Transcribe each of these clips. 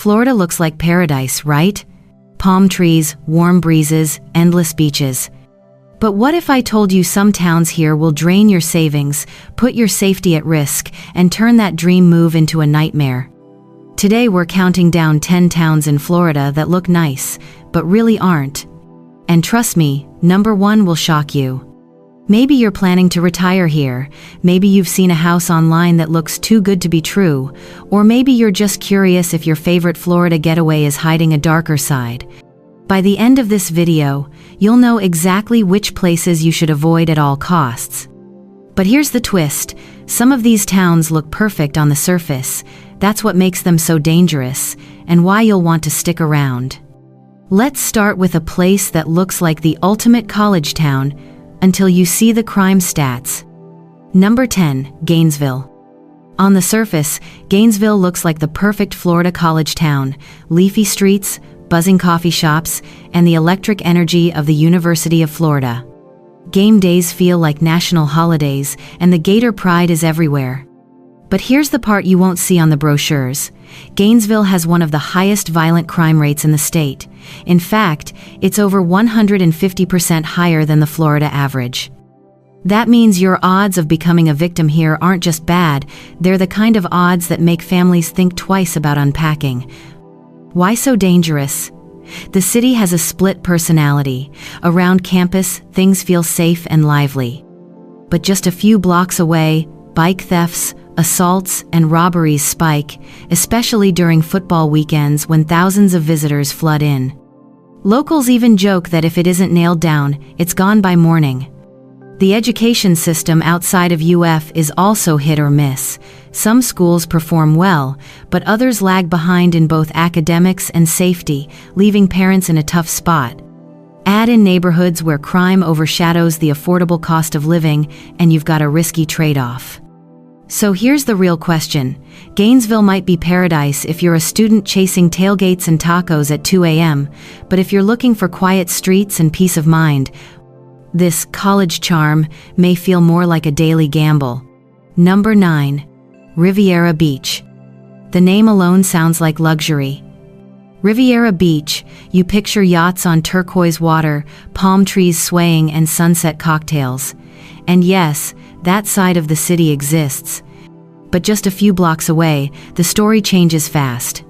Florida looks like paradise, right? Palm trees, warm breezes, endless beaches. But what if I told you some towns here will drain your savings, put your safety at risk, and turn that dream move into a nightmare? Today we're counting down 10 towns in Florida that look nice, but really aren't. And trust me, number 1 will shock you. Maybe you're planning to retire here, maybe you've seen a house online that looks too good to be true, or maybe you're just curious if your favorite Florida getaway is hiding a darker side. By the end of this video, you'll know exactly which places you should avoid at all costs. But here's the twist, some of these towns look perfect on the surface. That's what makes them so dangerous, and why you'll want to stick around. Let's start with a place that looks like the ultimate college town until you see the crime stats. Number 10, Gainesville. On the surface, Gainesville looks like the perfect Florida college town, leafy streets, buzzing coffee shops, and the electric energy of the University of Florida. Game days feel like national holidays, and the Gator pride is everywhere. But here's the part you won't see on the brochures. Gainesville has one of the highest violent crime rates in the state. In fact, it's over 150% higher than the Florida average. That means your odds of becoming a victim here aren't just bad, they're the kind of odds that make families think twice about unpacking. Why so dangerous? The city has a split personality. Around campus, things feel safe and lively. But just a few blocks away, bike thefts, assaults, and robberies spike, especially during football weekends when thousands of visitors flood in. Locals even joke that if it isn't nailed down, it's gone by morning. The education system outside of UF is also hit or miss. Some schools perform well, but others lag behind in both academics and safety, leaving parents in a tough spot. Add in neighborhoods where crime overshadows the affordable cost of living, and you've got a risky trade-off. So here's the real question. Gainesville might be paradise if you're a student chasing tailgates and tacos at 2 a.m., but if you're looking for quiet streets and peace of mind, this college charm may feel more like a daily gamble. Number 9. Riviera Beach. The name alone sounds like luxury. Riviera Beach, you picture yachts on turquoise water, palm trees swaying, and sunset cocktails. And yes, that side of the city exists. But just a few blocks away, the story changes fast.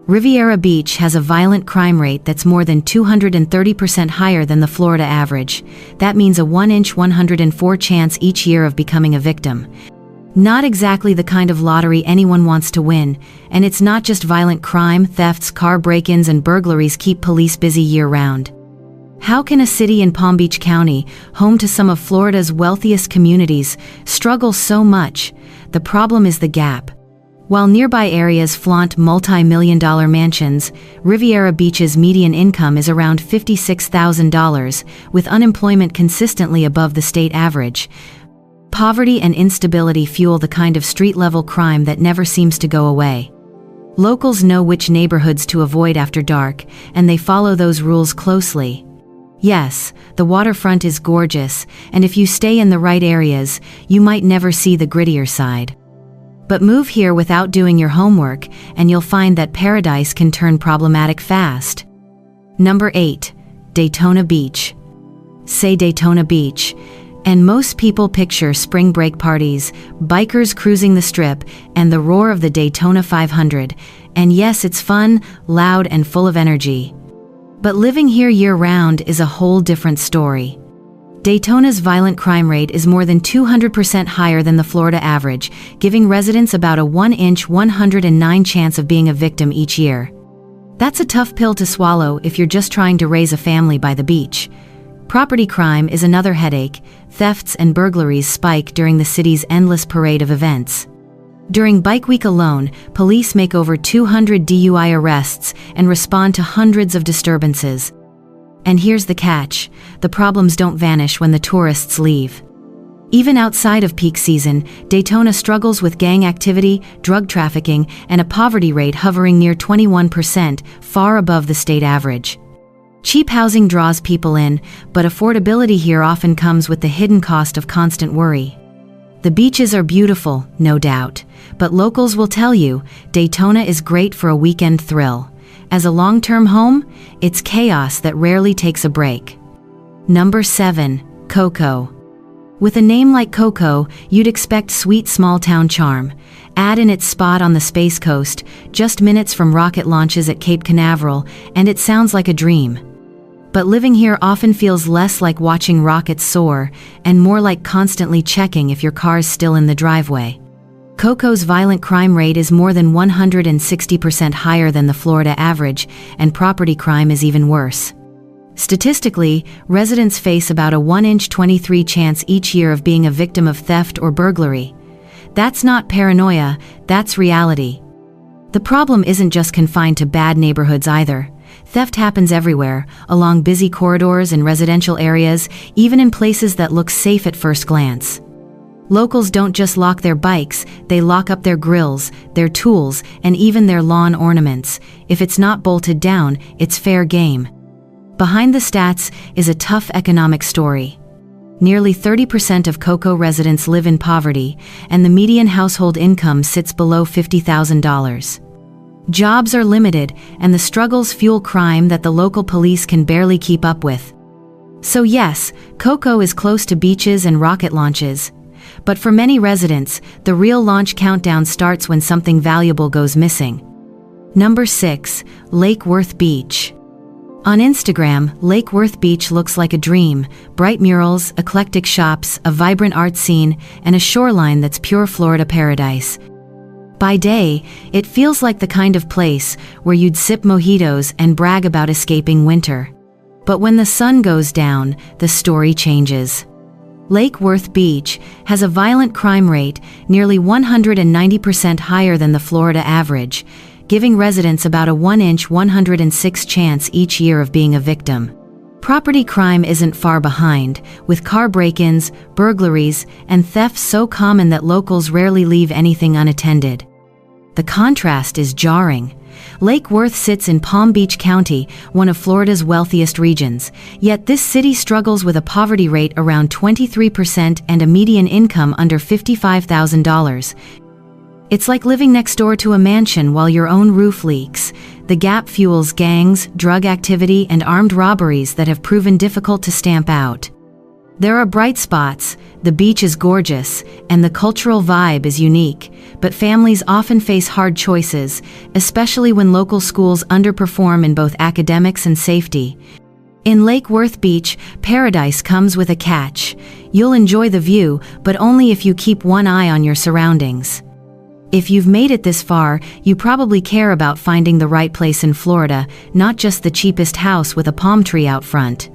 Riviera Beach has a violent crime rate that's more than 230% higher than the Florida average. That means a 1 in 104 chance each year of becoming a victim. Not exactly the kind of lottery anyone wants to win, and it's not just violent crime, thefts, car break-ins, and burglaries keep police busy year-round. How can a city in Palm Beach County, home to some of Florida's wealthiest communities, struggle so much? The problem is the gap. While nearby areas flaunt multi-million-dollar mansions, Riviera Beach's median income is around $56,000, with unemployment consistently above the state average. Poverty and instability fuel the kind of street-level crime that never seems to go away. Locals know which neighborhoods to avoid after dark, and they follow those rules closely. Yes, the waterfront is gorgeous, and if you stay in the right areas, you might never see the grittier side. But move here without doing your homework, and you'll find that paradise can turn problematic fast. Number 8. Daytona Beach. Say Daytona Beach, and most people picture spring break parties, bikers cruising the strip, and the roar of the Daytona 500. And yes, it's fun, loud, and full of energy. But living here year-round is a whole different story. Daytona's violent crime rate is more than 200% higher than the Florida average, giving residents about a 1 in 109 chance of being a victim each year. That's a tough pill to swallow if you're just trying to raise a family by the beach. Property crime is another headache. Thefts and burglaries spike during the city's endless parade of events. During Bike Week alone, police make over 200 DUI arrests and respond to hundreds of disturbances. And here's the catch: the problems don't vanish when the tourists leave. Even outside of peak season, Daytona struggles with gang activity, drug trafficking, and a poverty rate hovering near 21%, far above the state average. Cheap housing draws people in, but affordability here often comes with the hidden cost of constant worry. The beaches are beautiful, no doubt, but locals will tell you Daytona is great for a weekend thrill. As a long-term home, it's chaos that rarely takes a break. Number 7. Cocoa. With a name like Cocoa, you'd expect sweet small-town charm. Add in its spot on the Space Coast, just minutes from rocket launches at Cape Canaveral, and it sounds like a dream. But living here often feels less like watching rockets soar, and more like constantly checking if your car's still in the driveway. Cocoa's violent crime rate is more than 160% higher than the Florida average, and property crime is even worse. Statistically, residents face about a 1 in 23 chance each year of being a victim of theft or burglary. That's not paranoia, that's reality. The problem isn't just confined to bad neighborhoods either. Theft happens everywhere, along busy corridors and residential areas, even in places that look safe at first glance. Locals don't just lock their bikes, they lock up their grills, their tools, and even their lawn ornaments. If it's not bolted down, it's fair game. Behind the stats is a tough economic story. Nearly 30% of Cocoa residents live in poverty, and the median household income sits below $50,000. Jobs are limited, and the struggles fuel crime that the local police can barely keep up with. So yes, Cocoa is close to beaches and rocket launches. But for many residents, the real launch countdown starts when something valuable goes missing. Number 6. Lake Worth Beach. On Instagram, Lake Worth Beach looks like a dream: bright murals, eclectic shops, a vibrant art scene, and a shoreline that's pure Florida paradise. By day, it feels like the kind of place where you'd sip mojitos and brag about escaping winter. But when the sun goes down, the story changes. Lake Worth Beach has a violent crime rate nearly 190% higher than the Florida average, giving residents about a 1 in 106 chance each year of being a victim. Property crime isn't far behind, with car break-ins, burglaries, and thefts so common that locals rarely leave anything unattended. The contrast is jarring. Lake Worth sits in Palm Beach County, one of Florida's wealthiest regions, yet this city struggles with a poverty rate around 23% and a median income under $55,000. It's like living next door to a mansion while your own roof leaks. The gap fuels gangs, drug activity, and armed robberies that have proven difficult to stamp out. There are bright spots, the beach is gorgeous, and the cultural vibe is unique, but families often face hard choices, especially when local schools underperform in both academics and safety. In Lake Worth Beach, paradise comes with a catch. You'll enjoy the view, but only if you keep one eye on your surroundings. If you've made it this far, you probably care about finding the right place in Florida, not just the cheapest house with a palm tree out front.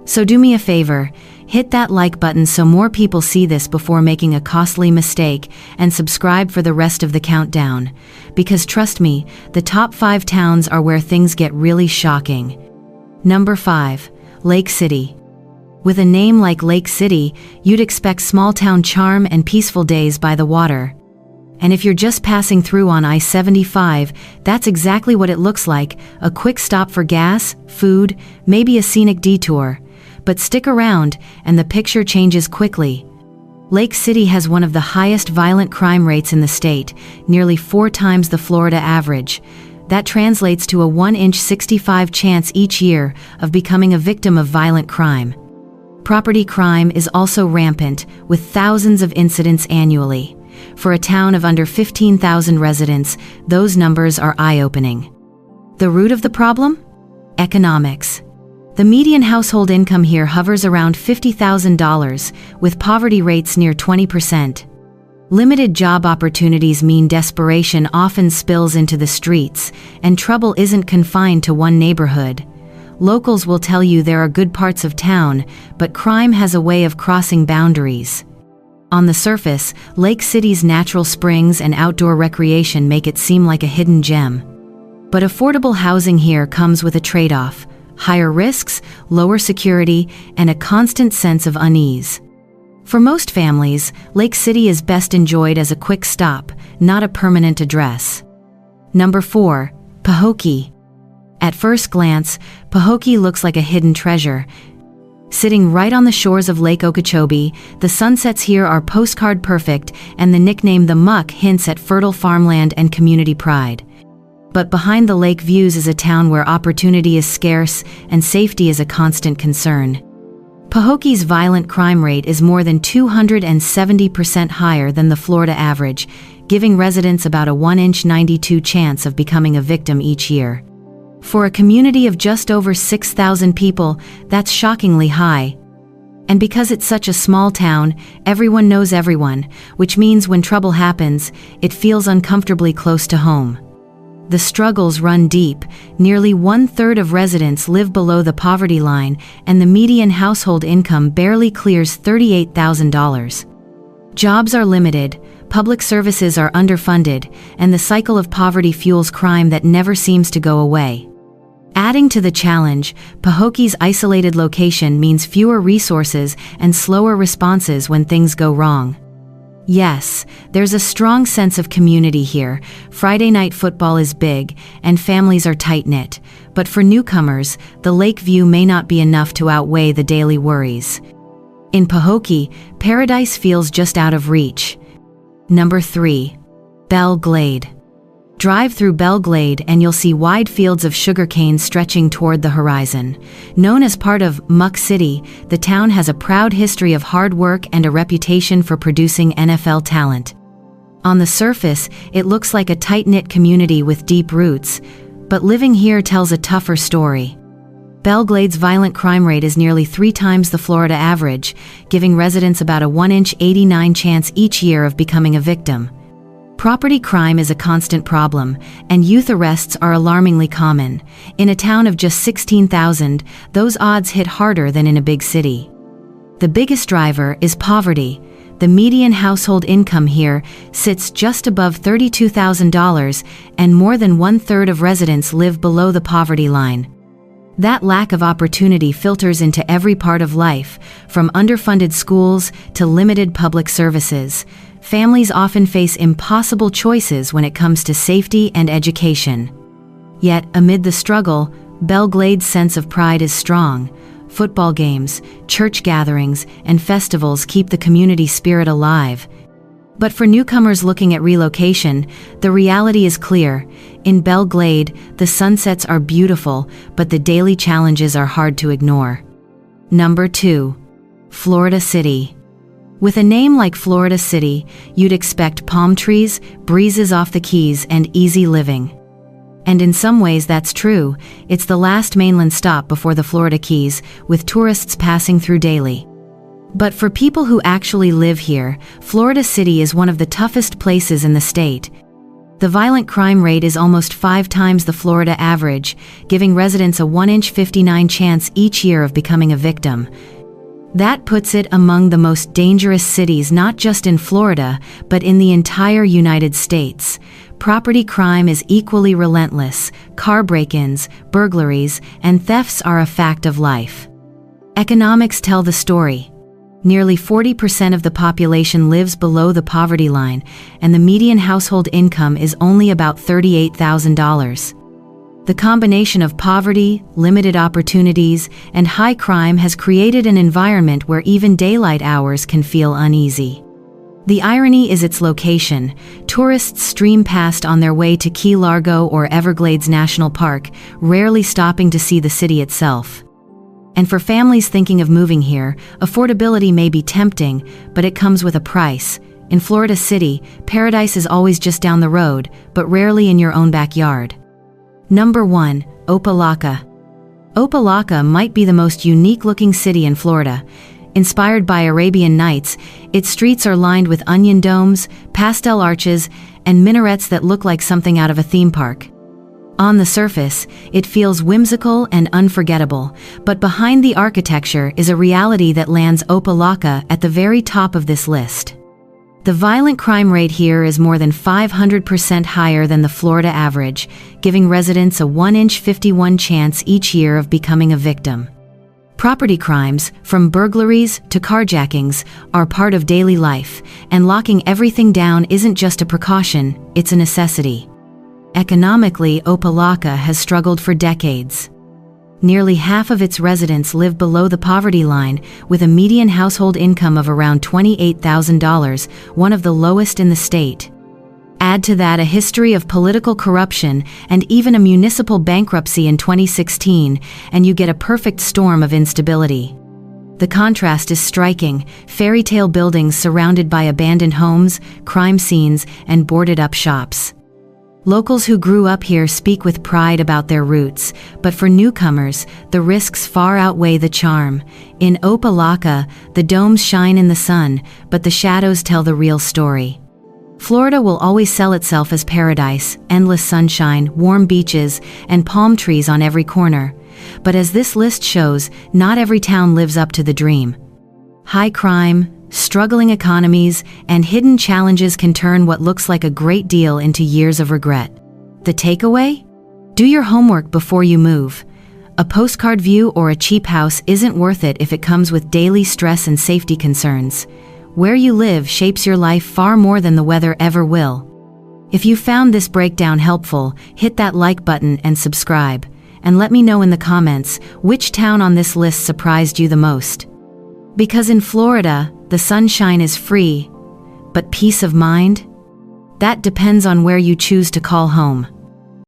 So do me a favor, hit that like button so more people see this before making a costly mistake, and subscribe for the rest of the countdown. Because trust me, the top 5 towns are where things get really shocking. Number 5. Lake City. With a name like Lake City, you'd expect small-town charm and peaceful days by the water. And if you're just passing through on I-75, that's exactly what it looks like: a quick stop for gas, food, maybe a scenic detour. But stick around, and the picture changes quickly. Lake City has one of the highest violent crime rates in the state, nearly 4 times the Florida average. That translates to a 1 in 65 chance each year of becoming a victim of violent crime. Property crime is also rampant, with thousands of incidents annually. For a town of under 15,000 residents, those numbers are eye-opening. The root of the problem? Economics. The median household income here hovers around $50,000, with poverty rates near 20%. Limited job opportunities mean desperation often spills into the streets, and trouble isn't confined to one neighborhood. Locals will tell you there are good parts of town, but crime has a way of crossing boundaries. On the surface, Lake City's natural springs and outdoor recreation make it seem like a hidden gem. But affordable housing here comes with a trade-off: higher risks, lower security, and a constant sense of unease. For most families, Lake City is best enjoyed as a quick stop, not a permanent address. Number 4. Pahokee. At first glance, Pahokee looks like a hidden treasure. Sitting right on the shores of Lake Okeechobee, the sunsets here are postcard perfect, and the nickname the Muck hints at fertile farmland and community pride. But behind the lake views is a town where opportunity is scarce and safety is a constant concern. Pahokie's violent crime rate is more than 270% higher than the Florida average, giving residents about a 1 in 92 chance of becoming a victim each year. For a community of just over 6,000 people, that's shockingly high. And because it's such a small town, everyone knows everyone, which means when trouble happens, it feels uncomfortably close to home. The struggles run deep. Nearly 1/3 of residents live below the poverty line, and the median household income barely clears $38,000. Jobs are limited, public services are underfunded, and the cycle of poverty fuels crime that never seems to go away. Adding to the challenge, Pahokie's isolated location means fewer resources and slower responses when things go wrong. Yes, there's a strong sense of community here. Friday night football is big, and families are tight-knit. But for newcomers, the lake view may not be enough to outweigh the daily worries. In Pahokie, paradise feels just out of reach. Number 3. Belle Glade. Drive through Belle Glade and you'll see wide fields of sugarcane stretching toward the horizon. Known as part of Muck City, the town has a proud history of hard work and a reputation for producing NFL talent. On the surface, it looks like a tight-knit community with deep roots, but living here tells a tougher story. Belle Glade's violent crime rate is nearly 3 times the Florida average, giving residents about a 1 in 89 chance each year of becoming a victim. Property crime is a constant problem, and youth arrests are alarmingly common. In a town of just 16,000, those odds hit harder than in a big city. The biggest driver is poverty. The median household income here sits just above $32,000, and more than 1/3 of residents live below the poverty line. That lack of opportunity filters into every part of life, from underfunded schools to limited public services. Families often face impossible choices when it comes to safety and education. Yet, amid the struggle, Belle Glade's sense of pride is strong. Football games, church gatherings, and festivals keep the community spirit alive. But for newcomers looking at relocation, the reality is clear. In Belle Glade, the sunsets are beautiful, but the daily challenges are hard to ignore. Number 2. Florida City. With a name like Florida City, you'd expect palm trees, breezes off the Keys, and easy living. And in some ways that's true. It's the last mainland stop before the Florida Keys, with tourists passing through daily. But for people who actually live here, Florida City is one of the toughest places in the state. The violent crime rate is almost 5 times the Florida average, giving residents a 1 in 59 chance each year of becoming a victim. That puts it among the most dangerous cities not just in Florida, but in the entire United States. Property crime is equally relentless. Car break-ins, burglaries, and thefts are a fact of life. Economics tell the story. Nearly 40% of the population lives below the poverty line, and the median household income is only about $38,000. The combination of poverty, limited opportunities, and high crime has created an environment where even daylight hours can feel uneasy. The irony is its location. Tourists stream past on their way to Key Largo or Everglades National Park, rarely stopping to see the city itself. And for families thinking of moving here, affordability may be tempting, but it comes with a price. In Florida City, paradise is always just down the road, but rarely in your own backyard. Number 1. Opa-locka. Opa-locka might be the most unique-looking city in Florida. Inspired by Arabian Nights, its streets are lined with onion domes, pastel arches, and minarets that look like something out of a theme park. On the surface, it feels whimsical and unforgettable, but behind the architecture is a reality that lands Opa-locka at the very top of this list. The violent crime rate here is more than 500% higher than the Florida average, giving residents a 1 in 51 chance each year of becoming a victim. Property crimes, from burglaries to carjackings, are part of daily life, and locking everything down isn't just a precaution, it's a necessity. Economically, Opa-locka has struggled for decades. Nearly half of its residents live below the poverty line, with a median household income of around $28,000, one of the lowest in the state. Add to that a history of political corruption and even a municipal bankruptcy in 2016, and you get a perfect storm of instability. The contrast is striking: fairy tale buildings surrounded by abandoned homes, crime scenes, and boarded-up shops. Locals who grew up here speak with pride about their roots, but for newcomers, the risks far outweigh the charm. In Opa-locka, the domes shine in the sun, but the shadows tell the real story. Florida will always sell itself as paradise: endless sunshine, warm beaches, and palm trees on every corner. But as this list shows, not every town lives up to the dream. High crime, struggling economies, and hidden challenges can turn what looks like a great deal into years of regret. The takeaway? Do your homework before you move. A postcard view or a cheap house isn't worth it if it comes with daily stress and safety concerns. Where you live shapes your life far more than the weather ever will. If you found this breakdown helpful, hit that like button and subscribe. And let me know in the comments which town on this list surprised you the most. Because in Florida, the sunshine is free, but peace of mind? That depends on where you choose to call home.